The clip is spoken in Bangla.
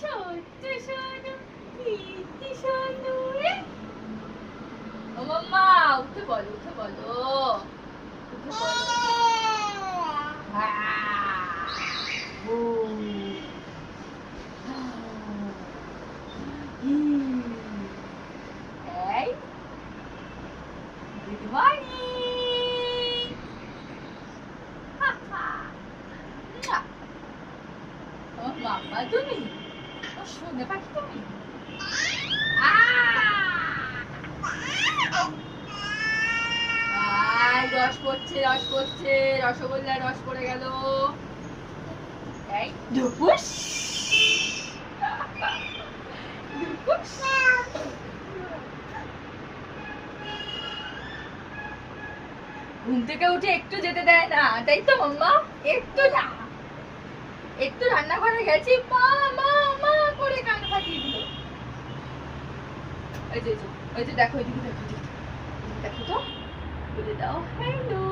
ছোট্ট সোনু কীর্তি সোনু রে। ও মাম্মা উঠে বলো, উঠে বলো, উঠে বলো। ও এই গুড মর্নিং। ও মাম্মা তুমি, ও সোনা পাখি তুমি। রস পড়ছে, রস পড়ছে, রসগোল্লা রস পড়ে গেল। এই ধুপুস ধুপুস। ঘুম থেকে উঠে একটু যেতে দেয় না, তাই তো মাম্মা? একটু না, একটু রান্নাঘরে গেছি মা মা মা করে কান ফাটিয়ে দিল। ওই যে ওই যে দেখো, ওইদিকে দেখো, দেখো তো বলে দাও হ্যালো।